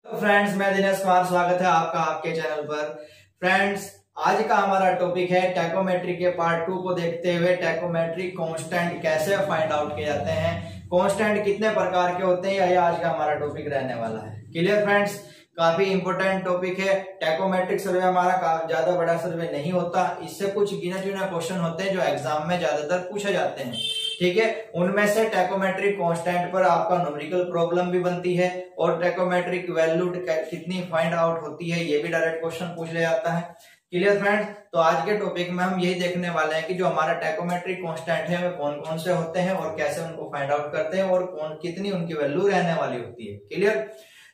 Friends, मैं दिनेश कुमार, स्वागत है आपका आपके चैनल पर। फ्रेंड्स, आज का हमारा टॉपिक है टैकोमेट्री के पार्ट 2 को देखते हुए टैकोमेट्री कांस्टेंट कैसे फाइंड आउट किए जाते हैं, कांस्टेंट कितने प्रकार के होते हैं, यही आज का हमारा टॉपिक रहने वाला है। क्लियर फ्रेंड्स, काफी इंपोर्टेंट टॉपिक है। टैकोमेट्रिक सर्वे हमारा ज्यादा बड़ा सर्वे नहीं होता, इससे कुछ गिने चुने क्वेश्चन होते हैं जो एग्जाम में ज्यादातर पूछे जाते हैं। ठीक है, उनमें से टैकोमेट्रिक कांस्टेंट पर आपका न्यूमेरिकल प्रॉब्लम भी बनती है और टैकोमेट्रिक वैल्यू कितनी फाइंड आउट होती है ये भी डायरेक्ट क्वेश्चन पूछ लिया जाता है। क्लियर फ्रेंड्स, तो आज के टॉपिक में हम यही देखने वाले हैं कि जो हमारा टैकोमेट्रिक कांस्टेंट है वे कौन कौन से होते हैं और कैसे उनको फाइंड आउट करते हैं और कितनी उनकी वैल्यू रहने वाली होती है। क्लियर,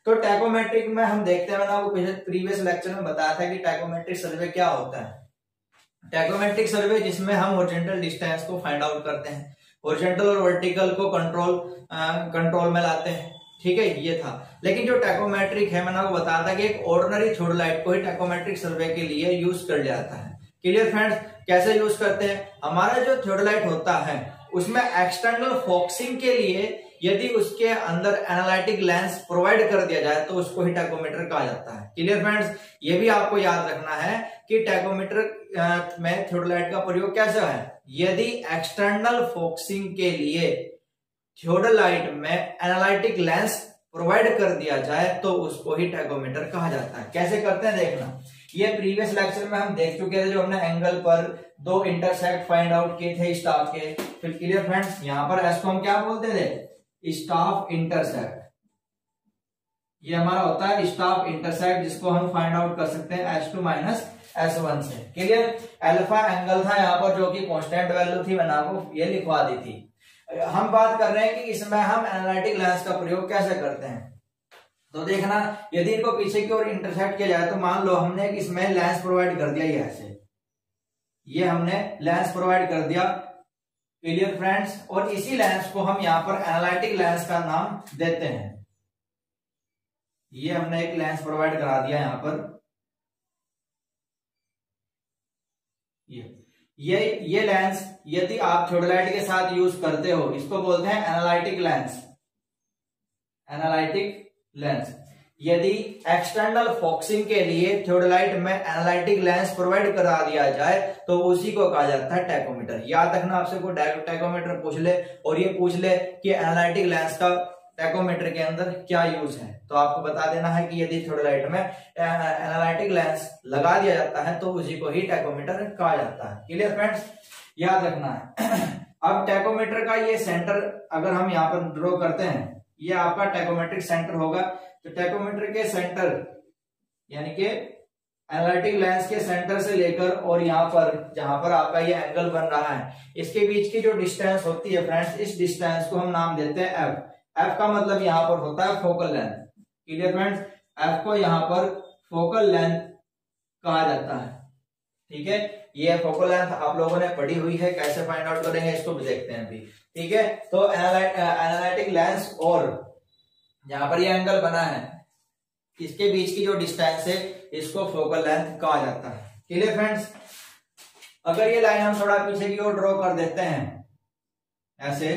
तो टैकोमेट्रिक में हम देखते हैं, मैंने आपको प्रीवियस लेक्चर में बताया था कि टैकोमेट्रिक सर्वे क्या होता है। टैकोमेट्रिक सर्वे जिसमें हम हॉरिजॉन्टल डिस्टेंस को फाइंड आउट करते हैं, हॉरिजॉन्टल और वर्टिकल को कंट्रोल में लाते हैं। ठीक है, ये था। लेकिन जो टैकोमेट्रिक है, मैंने आपको बताया था कि एक ऑर्डिनरी थ्योडोलाइट को ही टैकोमेट्रिक सर्वे के लिए यूज कर जाता है। क्लियर फ्रेंड्स, कैसे यूज करते हैं? हमारा जो थ्योडोलाइट होता है उसमें एक्सटर्नल फोकसिंग के लिए यदि उसके अंदर एनालिटिक लेंस प्रोवाइड कर दिया जाए तो उसको ही टैकोमीटर कहा जाता है। क्लियर फ्रेंड्स, ये भी आपको याद रखना है कि टैकोमीटर में थ्योडोलाइट का प्रयोग कैसे है। यदि एक्सटर्नल फोकसिंग के लिए थ्योडोलाइट में एनालिटिक लेंस प्रोवाइड कर दिया जाए तो उसको ही टैकोमीटर कहा जाता है। कैसे करते हैं देखना, ये प्रीवियस लेक्चर में हम देख चुके थे, जो हमने एंगल पर दो इंटरसेक्ट फाइंड आउट किए थे स्टाफ के। फिर क्लियर फ्रेंड्स, यहाँ पर एस को हम क्या बोलते थे? Staff intercept. ये हमारा होता है स्टाफ इंटरसेप्ट, जिसको हम फाइंड आउट कर सकते हैं S2 माइनस S1 से। क्लियर, अल्फा एंगल था यहाँ पर जो कि कांस्टेंट वैल्यू थी, मैंने आपको ये लिखवा दी थी। हम बात कर रहे हैं कि इसमें हम एनालिटिक लेंस का प्रयोग कैसे करते हैं। तो देखना, यदि इनको पीछे की ओर इंटरसेप्ट किया जाए तो मान लो हमने इसमें लेंस प्रोवाइड कर दिया, ये ऐसे, ये हमने लेंस प्रोवाइड कर दिया। क्लियर फ्रेंड्स, और इसी लेंस को हम यहाँ पर एनालिटिक लेंस का नाम देते हैं। ये हमने एक लेंस प्रोवाइड करा दिया यहाँ पर, ये लेंस यदि आप थ्योडोलाइट के साथ यूज करते हो, इसको बोलते हैं एनालिटिक लेंस। एनालिटिक लेंस यदि एक्सटर्नल फोकसिंग के लिए थ्योडोलाइट में एनालिटिक लेंस प्रोवाइड करा दिया जाए तो उसी को कहा जाता है टैकोमीटर। याद रखना, आपसे कोई टैकोमीटर पूछ ले और ये पूछ ले कि एनालिटिक लेंस का टैकोमीटर के अंदर क्या यूज है, तो आपको बता देना है कि यदि थ्योडोलाइट में एनालिटिक लेंस लगा दिया जाता है तो उसी को ही टैकोमीटर कहा जाता है। क्लियर फ्रेंड्स, याद रखना है। अब टैकोमीटर का ये सेंटर अगर हम यहाँ पर ड्रॉ करते हैं, ये आपका टैकोमेट्रिक सेंटर होगा। तो टैकोमीटर के सेंटर यानी कि एनालिटिक लेंस के सेंटर से लेकर और यहाँ पर जहां पर आपका ये एंगल बन रहा है, इसके बीच की जो डिस्टेंस होती है फ्रेंड्स, इस डिस्टेंस को हम नाम देते हैं एफ। एफ का मतलब यहाँ पर होता है focal length. Clear friends, F को यहाँ पर फोकल लेंथ कहा जाता है। ठीक है, ये फोकल लेंथ आप लोगों ने पढ़ी हुई है, कैसे फाइंड आउट करेंगे इसको भी देखते हैं अभी। ठीक है, तो एनालिटिक लेंस और जहां पर ये एंगल बना है इसके बीच की जो डिस्टेंस है इसको फोकल लेंथ कहा जाता है। क्लियर फ्रेंड्स, अगर ये लाइन हम थोड़ा पीछे की ओर ड्रॉ कर देते हैं ऐसे,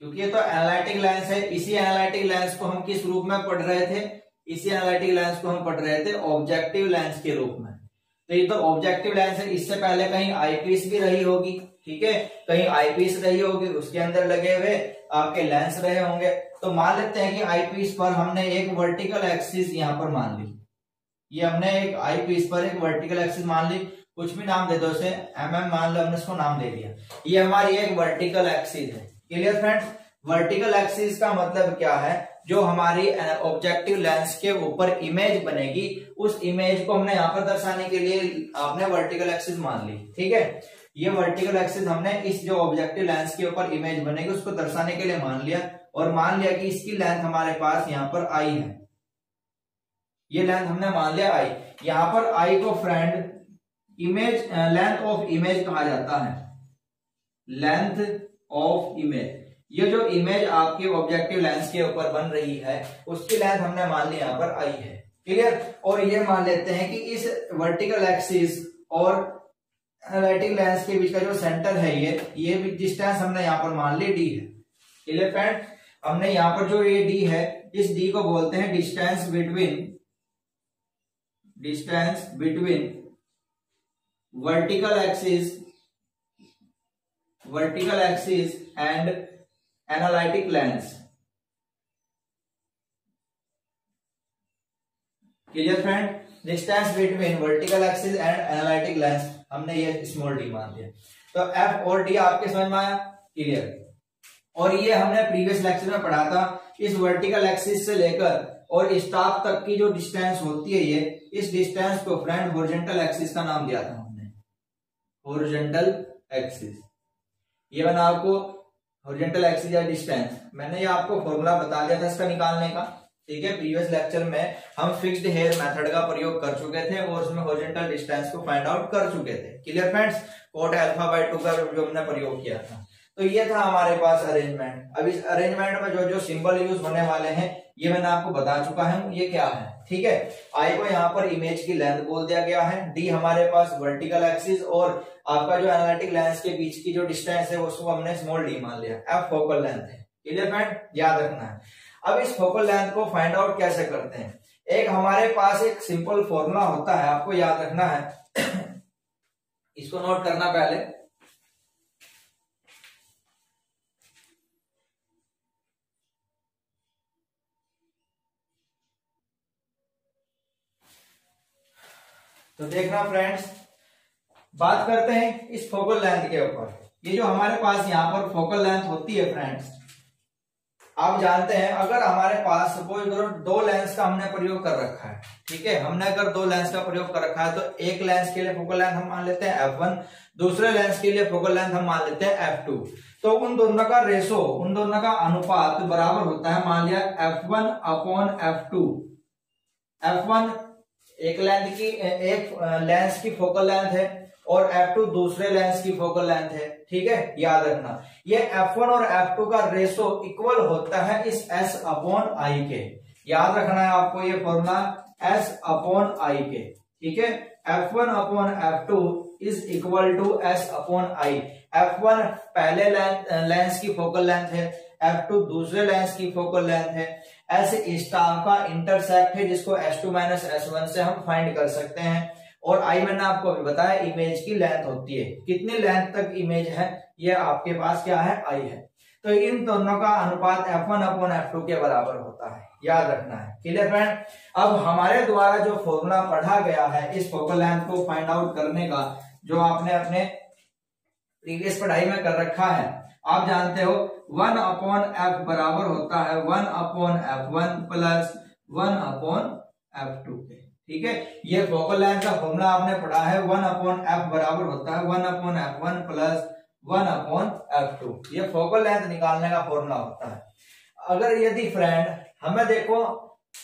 क्योंकि ये तो एनालिटिक लेंस है, इसी एनालिटिक लेंस को हम किस रूप में पढ़ रहे थे? इसी एनालिटिक लेंस को हम पढ़ रहे थे ऑब्जेक्टिव लेंस के रूप में। तो ये तो ऑब्जेक्टिव लेंस है, इससे पहले कहीं आईपीस भी रही होगी। ठीक है, कहीं आईपीस रही होगी, उसके अंदर लगे हुए आपके लेंस रहे होंगे। तो मान लेते हैं कि आईपीस पर हमने एक वर्टिकल एक्सिस यहां पर मान ली, ये हमने एक आईपीस पर एक वर्टिकल एक्सिस मान ली, कुछ भी नाम दे दो उसे, मान लो, हमने इसको नाम दे दिया। ये हमारी एक वर्टिकल एक्सिस है। क्लियर फ्रेंड्स, वर्टिकल एक्सिस का मतलब क्या है? जो हमारी ऑब्जेक्टिव लेंस के ऊपर इमेज बनेगी, उस इमेज को हमने यहाँ पर दर्शाने के लिए आपने वर्टिकल एक्सिस मान ली। ठीक है, ये वर्टिकल एक्सिस हमने इस जो ऑब्जेक्टिव लेंस के ऊपर इमेज बनेगी उसको दर्शाने के लिए मान लिया, और मान लिया कि इसकी लेंथ हमारे पास यहाँ पर आई है। ये लेंथ हमने मान लिया आई। यहाँ पर आई को friend image length of image कहा जाता है। लेंथ ऑफ इमेज, ये जो इमेज आपके ऑब्जेक्टिव लेंस के ऊपर बन रही है उसकी लेंथ हमने मान ली यहाँ पर आई है। क्लियर, और ये मान लेते हैं कि इस वर्टिकल एक्सिस और एनालिटिक लेंस के बीच का जो सेंटर है ये भी डिस्टेंस हमने यहाँ पर मान ली डी है। क्लियर फ्रेंड, हमने यहाँ पर जो ये डी है, इस डी को बोलते हैं distance between vertical axis and analytic lens. Clear friend? Distance between vertical axis and analytic lens हमने ये स्मॉल डी मान दिया। तो एफ और डी आपके समझ में आया? क्लियर। और ये हमने प्रीवियस लेक्चर में पढ़ा था, इस वर्टिकल एक्सिस से लेकर और स्टाफ तक की जो डिस्टेंस होती है, ये इस डिस्टेंस को फ्रेंड हॉरिजॉन्टल एक्सिस का नाम दिया था हमने, हॉरिजॉन्टल एक्सिस। ये बना आपको हॉरिजॉन्टल एक्सिस या डिस्टेंस। मैंने ये आपको फॉर्मूला बता दिया था इसका निकालने का, ठीक है। प्रीवियस लेक्चर में हम फिक्स्ड हेयर मेथड का प्रयोग कर चुके थे और उसमें हॉरिजॉन्टल डिस्टेंस को फाइंड आउट कर चुके थे। Clear friends? Coat alpha by 2 का जो हमने प्रयोग किया था। तो ये था हमारे पास अरेंजमेंट। अब इस अरेंजमेंट में जो जो सिंबल यूज होने वाले हैं ये मैंने आपको बता चुका है, ये क्या है, ठीक है। आई को यहाँ पर इमेज की लेंथ बोल दिया गया है, डी हमारे पास वर्टिकल एक्सिस और आपका जो एनालिटिक लेंस के बीच की जो डिस्टेंस है उसको हमने स्मॉल डी मान लिया, एफ फोकल लेंथ है। Clear friend? याद रखना है। अब इस फोकल लेंथ को फाइंड आउट कैसे करते हैं? एक हमारे पास एक सिंपल फॉर्मूला होता है, आपको याद रखना है। इसको नोट करना पहले। तो देखना फ्रेंड्स, बात करते हैं इस फोकल लेंथ के ऊपर। ये जो हमारे पास यहाँ पर फोकल लेंथ होती है फ्रेंड्स, आप जानते हैं अगर हमारे पास सपोज करो 2 लेंस का हमने प्रयोग कर रखा है, ठीक है। हमने अगर 2 लेंस का प्रयोग कर रखा है तो एक लेंस के लिए फोकल लेंथ हम मान लेते हैं f1, दूसरे लेंस के लिए फोकल लेंथ हम मान लेते हैं f2। तो उन दोनों का रेशो, उन दोनों का अनुपात बराबर होता है, मान लिया f1 अपॉन f2। f1 एक लेंस की फोकल लेंथ है और f2 दूसरे लेंस की फोकल लेंथ है, ठीक है। याद रखना ये f1 और f2 का रेशो इक्वल होता है इस s अपॉन i के। याद रखना है आपको ये फॉर्मूला, s अपॉन i के, ठीक है। f1 upon f2 is equal to s upon i। f1 पहले लेंस की फोकल लेंथ है, f2 दूसरे लेंस की फोकल लेंथ है, s स्टार का इंटरसेक्ट है जिसको s2 माइनस s1 से हम फाइंड कर सकते हैं। और आई मैंने आपको अभी बताया इमेज की लेंथ होती है, कितनी लेंथ तक इमेज है ये आपके पास क्या है, आई है। तो इन दोनों का अनुपात f1 अपॉन f2 के बराबर होता है, याद रखना है। Clear friend? अब हमारे द्वारा जो फॉर्मूला पढ़ा गया है इस फोकल लेंथ को फाइंड आउट करने का, जो आपने अपने प्रीवियस पढ़ाई में कर रखा है, आप जानते हो 1 अपॉन f बराबर होता है 1 upon f1 plus 1 upon f2 के, ठीक है। ये फोकल लेंथ का फॉर्मूला आपने पढ़ा है, 1 अपॉन f बराबर होता है 1 upon f1 plus 1 upon f2। ये फोकल लेंथ निकालने का फॉर्मूला होता है। अगर यदि फ्रेंड हमें देखो,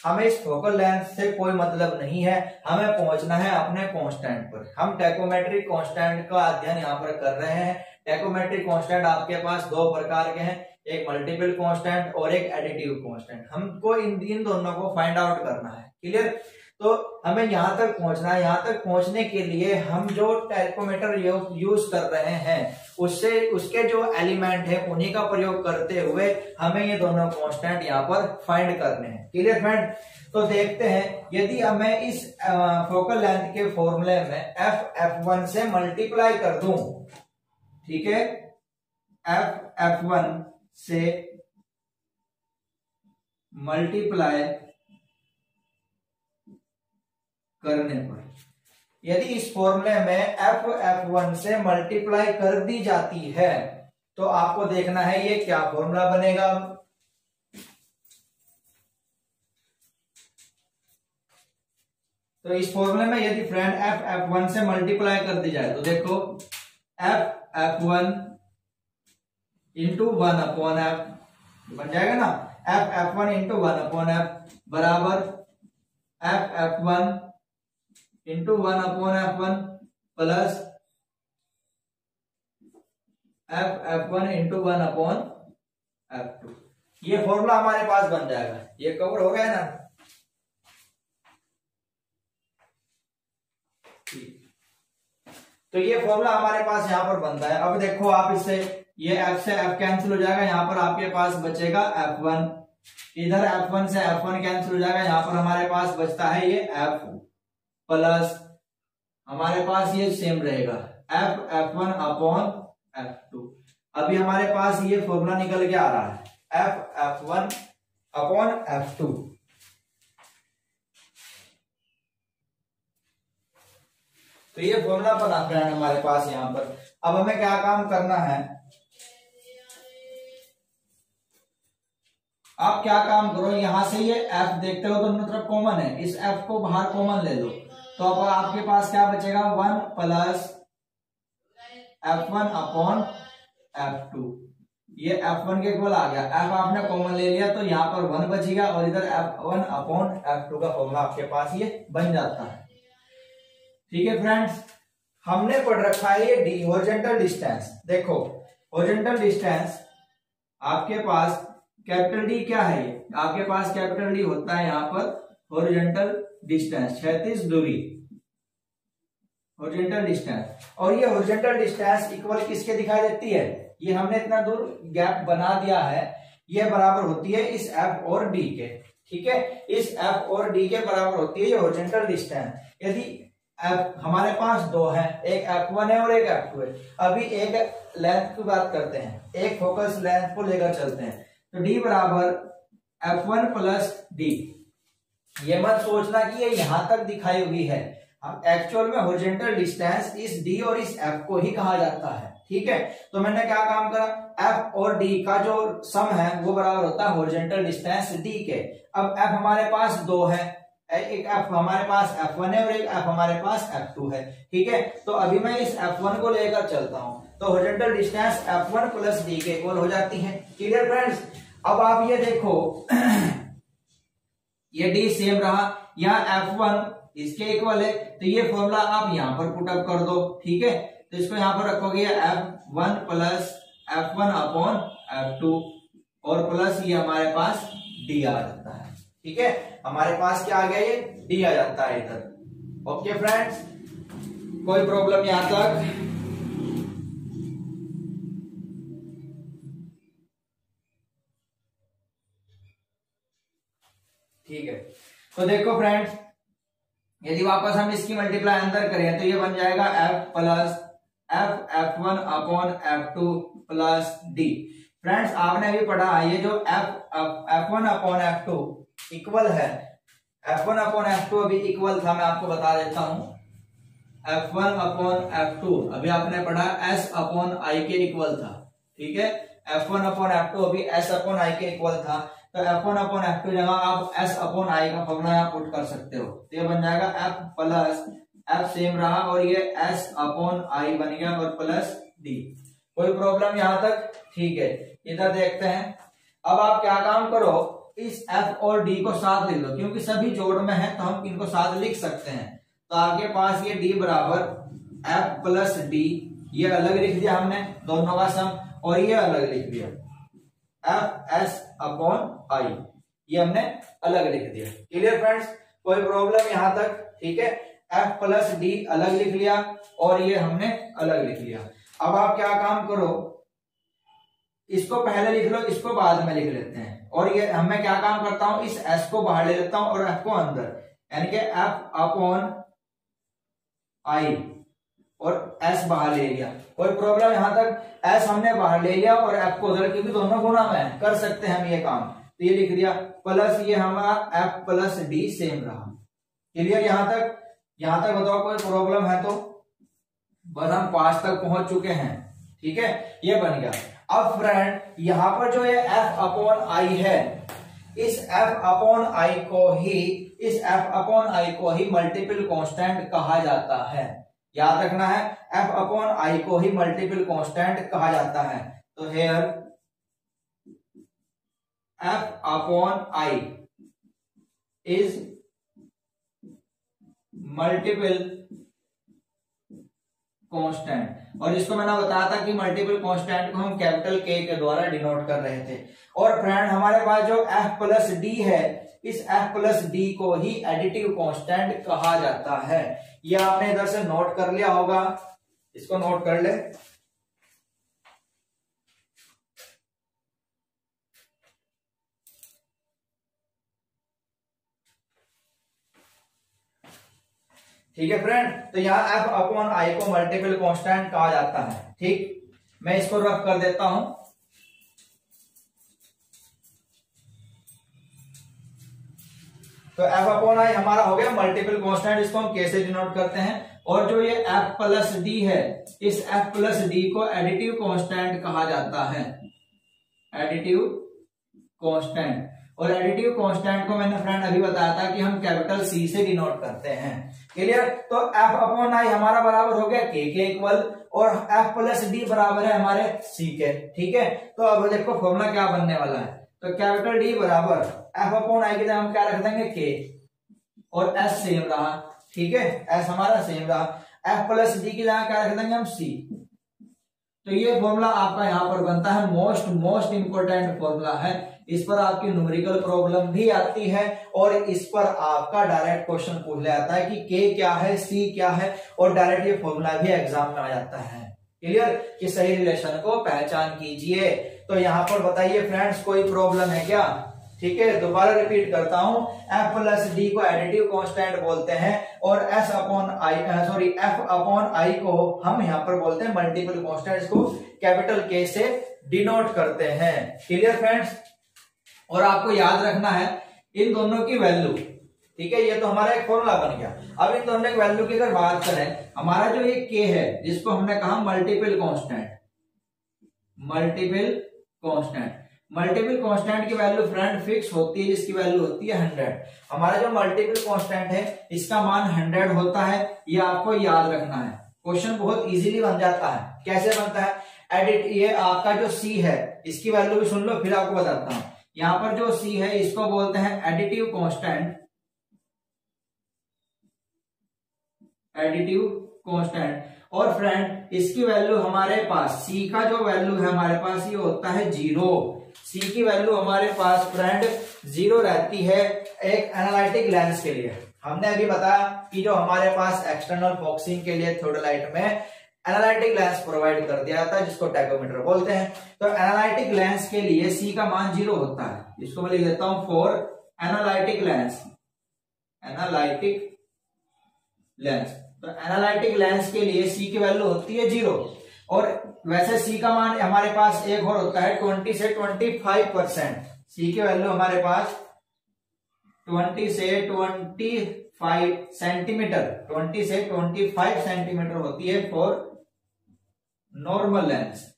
हमें इस फोकल लेंथ से कोई मतलब नहीं है, हमें पहुंचना है अपने कांस्टेंट पर। हम टैकोमेट्रिक कांस्टेंट का अध्ययन यहाँ पर कर रहे हैं। टैकोमेट्रिक कांस्टेंट आपके पास 2 प्रकार के हैं, एक मल्टीपल कांस्टेंट और एक एडिटिव कांस्टेंट। हमको इन दोनों को फाइंड आउट करना है। क्लियर? तो हमें यहां तक पहुंचना है। यहां तक पहुंचने के लिए हम जो टैकोमीटर यूज कर रहे हैं उसके जो एलिमेंट है उन्हीं का प्रयोग करते हुए हमें ये दोनों कांस्टेंट यहाँ पर फाइंड करने हैं। Clear friend? तो देखते हैं, यदि हमें इस फोकल लेंथ के फॉर्मूले में f1 से मल्टीप्लाई कर दूं, ठीक है, f1 से मल्टीप्लाई करने पर, यदि इस फॉर्मूले में f1 से मल्टीप्लाई कर दी जाती है तो आपको देखना है ये क्या फॉर्मूला बनेगा। तो इस फॉर्मूले में यदि फ्रेंड f1 से मल्टीप्लाई कर दी जाए तो देखो f1 इंटू 1 अपॉन f बन जाएगा ना, f1 इंटू 1 अपॉन f बराबर f1 into 1 upon f1 plus f1 into 1 upon f2। ये फॉर्मूला हमारे पास बन जाएगा। ये कवर हो गया ना? तो ये फॉर्मूला हमारे पास यहां पर बनता है। अब देखो आप इससे ये F से F कैंसिल हो जाएगा, यहाँ पर आपके पास बचेगा F1, इधर F1 से F1 कैंसिल हो जाएगा, यहाँ पर हमारे पास बचता है ये F प्लस हमारे पास ये सेम रहेगा F1 अपॉन F2। अभी हमारे पास ये फॉर्मूला निकल के आ रहा है F1 अपॉन F2। तो ये फॉर्मूला बना फ्रेंड हमारे पास यहाँ पर। अब हमें क्या काम करना है, आप क्या काम करो, यहां से ये F देखते हो दोनों तरफ कॉमन है, इस F को बाहर कॉमन ले लो, तो अब आपके पास क्या बचेगा 1 प्लस F1 अपॉन F2। ये F1 के इक्वल आ गया, F आपने कॉमन ले लिया तो यहाँ पर 1 बचेगा और इधर F1 अपॉन F2 का फॉर्मूला आपके पास ये बन जाता है। ठीक है फ्रेंड्स, हमने पढ़ रखा है ये डी हॉरिजॉन्टल डिस्टेंस। देखो हॉरिजॉन्टल डिस्टेंस आपके पास कैपिटल डी क्या है, ये आपके पास कैपिटल डी होता है यहाँ पर हॉरिजॉन्टल डिस्टेंस, क्षैतिज दूरी, हॉरिजॉन्टल डिस्टेंस। और ये हॉरिजॉन्टल डिस्टेंस इक्वल किसके दिखाई देती है, ये हमने इतना दूर गैप बना दिया है, ये बराबर होती है इस F और D के। ठीक है, इस F और D के बराबर होती है ये हॉरिजॉन्टल डिस्टेंस। यदि F हमारे पास दो है, एक F1 है और एक F2 है। अभी एक लेंथ की बात करते हैं, एक फोकस लेंथ को लेकर चलते हैं, तो D बराबर F1 प्लस D। ये मत सोचना कि ये यहां तक दिखाई हुई है, एक्चुअल में हॉरिजॉन्टल डिस्टेंस इस D और इस F को ही कहा जाता है। ठीक है, तो मैंने क्या काम करा, F और D का जो सम है वो बराबर होता है हॉरिजॉन्टल डिस्टेंस D के। अब F हमारे पास दो है, एक F हमारे पास F1 है और एक F हमारे पास F2 है। ठीक है, तो अभी मैं इस F1 को लेकर चलता हूं, तो horizontal distance F1 plus D के इक्वल हो जाती है। क्लियर फ्रेंड्स, अब आप ये देखो ये D सेम रहा, यहाँ F1 इसके इक्वल है, तो ये फॉर्मूला आप यहां पर पुट अप कर दो। ठीक है, तो इसको यहां पर रखोगे F1 plus F1 upon F2 और प्लस ये हमारे पास D आ जाता है। ठीक है, हमारे पास क्या आ गया, ये D आ जाता है इधर। ओके फ्रेंड्स, कोई प्रॉब्लम यहां तक? ठीक है, तो देखो फ्रेंड्स, यदि वापस हम इसकी मल्टीप्लाई अंदर करें तो ये बन जाएगा F plus F1 upon F2 plus D। Friends, आपने अभी पढ़ा ये जो F1 अपॉन F2 इक्वल है, F1 अपॉन F2 अभी इक्वल था, मैं आपको बता देता हूं, F1 अपॉन F2 अभी आपने पढ़ा S अपॉन I के इक्वल था। ठीक है, F1 अपॉन F2 अभी S अपॉन I के इक्वल था, तो F1 अपॉन F2 जगह आप S अपॉन I का फॉर्मूला यहाँ पुट कर सकते हो, तो ये बन जाएगा F प्लस F सेम रहा और ये S अपॉन I बन गया और प्लस D। कोई प्रॉब्लम यहां तक? ठीक है, इधर देखते हैं। अब आप क्या काम करो, इस F और D को साथ लिख लो, क्योंकि सभी जोड़ में है तो हम इनको साथ लिख सकते हैं। तो आपके पास ये D बराबर F प्लस D, ये अलग लिख दिया हमने दोनों का सम, और ये अलग लिख दिया F S अपॉन I, ये हमने अलग लिख दिया। क्लियर फ्रेंड्स, कोई प्रॉब्लम यहां तक? ठीक है, F प्लस D अलग लिख लिया और ये हमने अलग लिख लिया। अब आप क्या काम करो, इसको पहले लिख लो, इसको बाद में लिख लेते हैं, और ये मैं क्या काम करता हूं, इस S को बाहर ले लेता हूं और F को अंदर, यानी कि F अपॉन I और S बाहर ले लिया। कोई प्रॉब्लम यहां तक? S हमने बाहर ले लिया और F को उधर, क्योंकि दोनों गुणा में कर सकते हैं हम ये काम, तो ये लिख दिया प्लस ये हमारा F प्लस D सेम रहा। क्लियर यहां तक? यहां तक बताओ कोई प्रॉब्लम है तो? बस हम 5 तक पहुंच चुके हैं। ठीक है, ये बन गया। अब फ्रेंड यहां पर जो ये F अपॉन I है, इस F अपॉन I को ही मल्टीपल कांस्टेंट कहा जाता है। याद रखना है, F अपॉन I को ही मल्टीपल कांस्टेंट कहा जाता है। तो here F upon I is multiple constant, और इसको मैंने बताया था कि मल्टीपल कांस्टेंट को हम कैपिटल K के द्वारा डिनोट कर रहे थे। और फ्रेंड हमारे पास जो F प्लस D है, इस F प्लस D को ही एडिटिव कांस्टेंट कहा जाता है। ये आपने इधर से नोट कर लिया होगा, इसको नोट कर ले। ठीक है फ्रेंड, तो यहाँ एफ अपॉन आई को मल्टीपल कांस्टेंट कहा जाता है। ठीक, मैं इसको रफ कर देता हूं। तो एफ अपॉन आई हमारा हो गया मल्टीपल कांस्टेंट, इसको हम कैसे डिनोट करते हैं। और जो ये एफ प्लस डी है, इस एफ प्लस डी को एडिटिव कांस्टेंट कहा जाता है, एडिटिव कांस्टेंट। और एडिटिव कांस्टेंट को मैंने फ्रेंड अभी बताया था कि हम कैपिटल सी से डिनोट करते हैं। क्लियर, तो एफ अपॉन आई हमारा बराबर हो गया के इक्वल, और एफ प्लस डी बराबर है हमारे सी के। ठीक है, तो अब देखो फॉर्मूला क्या बनने वाला है। तो कैपिटल डी बराबर एफ अपॉन आई की जगह हम क्या रख देंगे के, और एस सेम रहा। ठीक है, एस हमारा सेम रहा। एफ प्लस डी की जगह क्या रख देंगे हम सी। तो ये फॉर्मूला आपका यहां पर बनता है, मोस्ट इंपोर्टेंट फॉर्मूला है। इस पर आपकी न्यूमेरिकल प्रॉब्लम भी आती है, और इस पर आपका डायरेक्ट क्वेश्चन पूछ ले आता है कि के क्या है, सी क्या है, और डायरेक्ट ये फॉर्मूला भी एग्जाम में आ जाता है। क्लियर, कि सही रिलेशन को पहचान कीजिए। तो यहाँ पर बताइए फ्रेंड्स, कोई प्रॉब्लम है क्या। ठीक है, दोबारा रिपीट करता हूं, एफ प्लस डी को एडिटिव कांस्टेंट बोलते हैं, और S upon I F upon I को हम यहाँ पर बोलते हैं मल्टीपल कांस्टेंट, इसको कैपिटल के से डिनोट करते हैं। क्लियर फ्रेंड्स, और आपको याद रखना है इन दोनों की वैल्यू। ठीक है, ये तो हमारा एक फॉर्मूला बन गया। अब इन दोनों की वैल्यू की अगर बात करें, हमारा जो ये के है जिसको हमने कहा मल्टीपल कांस्टेंट, मल्टीपल कांस्टेंट की वैल्यू फ्रेंड फिक्स होती है, जिसकी वैल्यू होती है 100। हमारा जो मल्टीपल कांस्टेंट है इसका मान 100 होता है, ये आपको याद रखना है। क्वेश्चन बहुत इजीली बन जाता है। कैसे बनता है, एडिट, ये आपका जो सी है इसकी वैल्यू भी सुन लो, फिर आपको बताता हूं। यहां पर जो सी है इसको बोलते हैं एडिटिव कांस्टेंट, और फ्रेंड इसकी वैल्यू हमारे पास, सी का जो वैल्यू है हमारे पास ये होता है 0। सी की वैल्यू हमारे पास फ्रेंड 0 रहती है एक एनालिटिक लेंस के लिए। हमने अभी बताया कि जो हमारे पास एक्सटर्नल फोकसिंग के लिए थ्योडोलाइट में एनालिटिक लेंस प्रोवाइड कर दिया जाता है, जिसको टैकोमीटर बोलते हैं। तो एनालिटिक लेंस के लिए सी का मान 0 होता है। इसको मैं लिख देता हूं फॉर एनालिटिक लेंस, तो एनालिटिक लेंस के लिए सी की वैल्यू होती है 0। और वैसे सी का मान हमारे पास एक और होता है 20 से 25%। सी की वैल्यू हमारे पास 20 से 25 सेंटीमीटर, 20 से 25 सेंटीमीटर होती है for normal lens.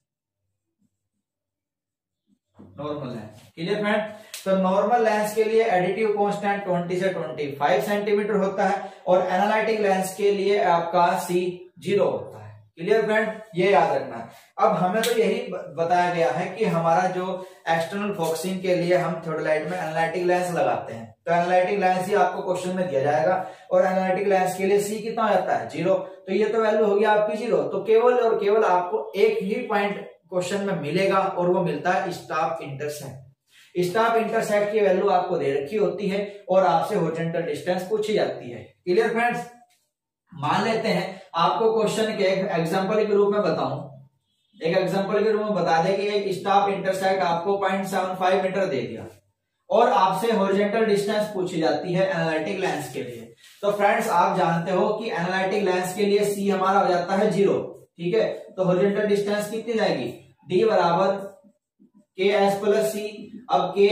Clear friend, तो नॉर्मल लेंस के लिए एडिटिव कांस्टेंट 20 से 25 सेंटीमीटर होता है, और एनालिटिक लेंस के लिए आपका सी 0 होता है। क्लियर फ्रेंड, ये याद रखना है। अब हमें तो यही बताया गया है कि हमारा जो एक्सटर्नल फोकसिंग के लिए हम थ्योडोलाइट में एनालिटिक लेंस लगाते हैं, तो एनालिटिक लेंस ही आपको क्वेश्चन में दिया जाएगा, और एनालिटिक लेंस के लिए सी कितना आ जाता है 0। तो ये तो वैल्यू होगी आपकी 0। तो केवल और केवल आपको एक ही पॉइंट क्वेश्चन में मिलेगा, और वो मिलता है स्टाफ इंटरसेप्ट। स्टाफ इंटरसेप्ट की वैल्यू आपको दे रखी होती है, और आपसे हॉरिजॉन्टल डिस्टेंस पूछी जाती है। क्लियर फ्रेंड्स, मान लेते हैं आपको क्वेश्चन के एक एग्जांपल के रूप में बताऊं, एक एग्जांपल के रूप में बता दे कि एक स्टाफ इंटरसेप्ट आपको 0.75 मीटर दे दिया, और आपसे हॉरिजॉन्टल डिस्टेंस पूछी जाती है एनालिटिक लेंस के लिए। तो फ्रेंड्स आप जानते हो कि एनालिटिक लेंस के लिए सी हमारा हो जाता है 0। ठीक है, तो हॉरिजॉन्टल डिस्टेंस कितनी जाएगी, डी बराबर के एस प्लस सी। अब के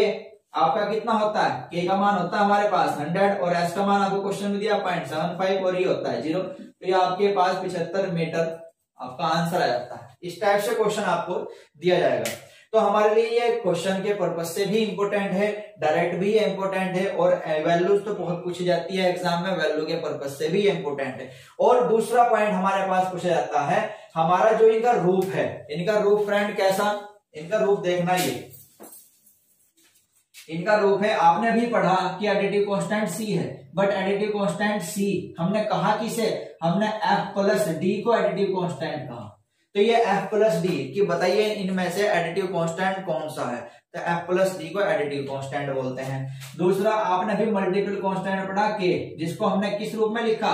आपका कितना होता है, के का मान होता है हमारे पास 100, और एस का मान आपको क्वेश्चन में दिया 0.75, और ये होता है 0। तो ये आपके पास 75 मीटर आपका आंसर आ जाता है। इस टाइप से क्वेश्चन आपको दिया जाएगा। तो हमारे लिए ये क्वेश्चन के पर्पज से भी इंपोर्टेंट है, डायरेक्ट भी इंपोर्टेंट है, और वैल्यूज तो बहुत पूछी जाती है एग्जाम में, वैल्यू के पर्पज से भी इंपोर्टेंट है। और दूसरा पॉइंट हमारे पास पूछा जाता है, हमारा जो इनका रूप है, इनका रूप फ्रेंड कैसा, इनका रूप देखना, ये इनका रूप है। आपने भी पढ़ा कि एडिटिव कांस्टेंट सी है, बट एडिटिव कांस्टेंट सी हमने कहा किसे, हमने एफ प्लस डी को एडिटिव कांस्टेंट कहा। तो ये एफ प्लस डी की बताइए इनमें से एडिटिव कांस्टेंट कौन सा है, तो एफ प्लस डी को एडिटिव कांस्टेंट बोलते हैं। दूसरा आपने भी मल्टीपल कांस्टेंट पढ़ा के, जिसको हमने किस रूप में लिखा,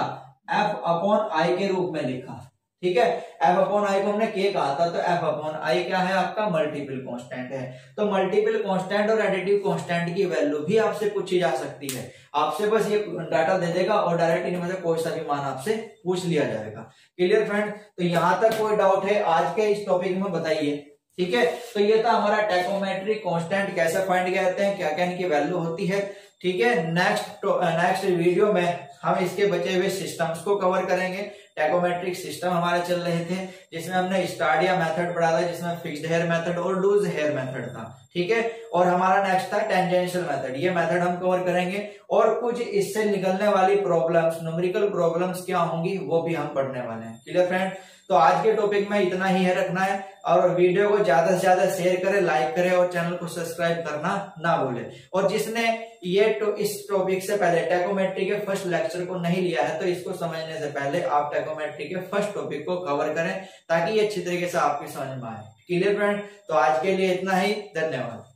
एफ अपॉन आई के रूप में लिखा। ठीक है। एफ अपॉन आई को हमने के कहा था, तो एफ अपॉन आई क्या है आपका मल्टीपल कांस्टेंट है। तो मल्टीपल कांस्टेंट और एडिटिव कांस्टेंट की वैल्यू भी आपसे पूछी जा सकती है। आपसे बस ये डाटा दे देगा और डायरेक्ट इनमें से कोई सा भी मान आपसे पूछ लिया जाएगा। क्लियर फ्रेंड, तो यहां तक कोई डाउट है आज के इस टॉपिक में बताइए। ठीक है, तो ये था हमारा टेकोमेट्रिक कांस्टेंट कैसे फाइंड करते हैं, क्या क्या इनकी वैल्यू होती है। ठीक है, नेक्स्ट वीडियो में हम इसके बचे हुए सिस्टम्स को कवर करेंगे। टेकोमेट्रिक सिस्टम हमारे चल रहे थे जिसमें हमने स्टाडिया मेथड पढ़ा था, जिसमें फिक्स्ड हेयर मेथड और लूज हेयर मेथड था। ठीक है, और हमारा नेक्स्ट था टेंजेंशियल मेथड, ये मेथड हम कवर करेंगे। और कुछ इससे निकलने वाली प्रॉब्लम्स, न्यूमेरिकल प्रॉब्लम्स क्या होंगी वो भी हम पढ़ने वाले हैं। क्लियर फ्रेंड, तो आज के टॉपिक में इतना ही है रखना है, और वीडियो को ज्यादा से ज्यादा शेयर करें, लाइक करें और चैनल को सब्सक्राइब करना ना भूलें। और जिसने ये इस टॉपिक से पहले टेकोमेट्री के फर्स्ट लेक्चर को नहीं लिया है तो इसको समझने से पहले आप टेकोमेट्री के फर्स्ट टॉपिक को कवर करें ताकि ये अच्छी तरीके से आपकी समझ में आए। क्लियर फ्रेंड, तो आज के लिए इतना ही, धन्यवाद।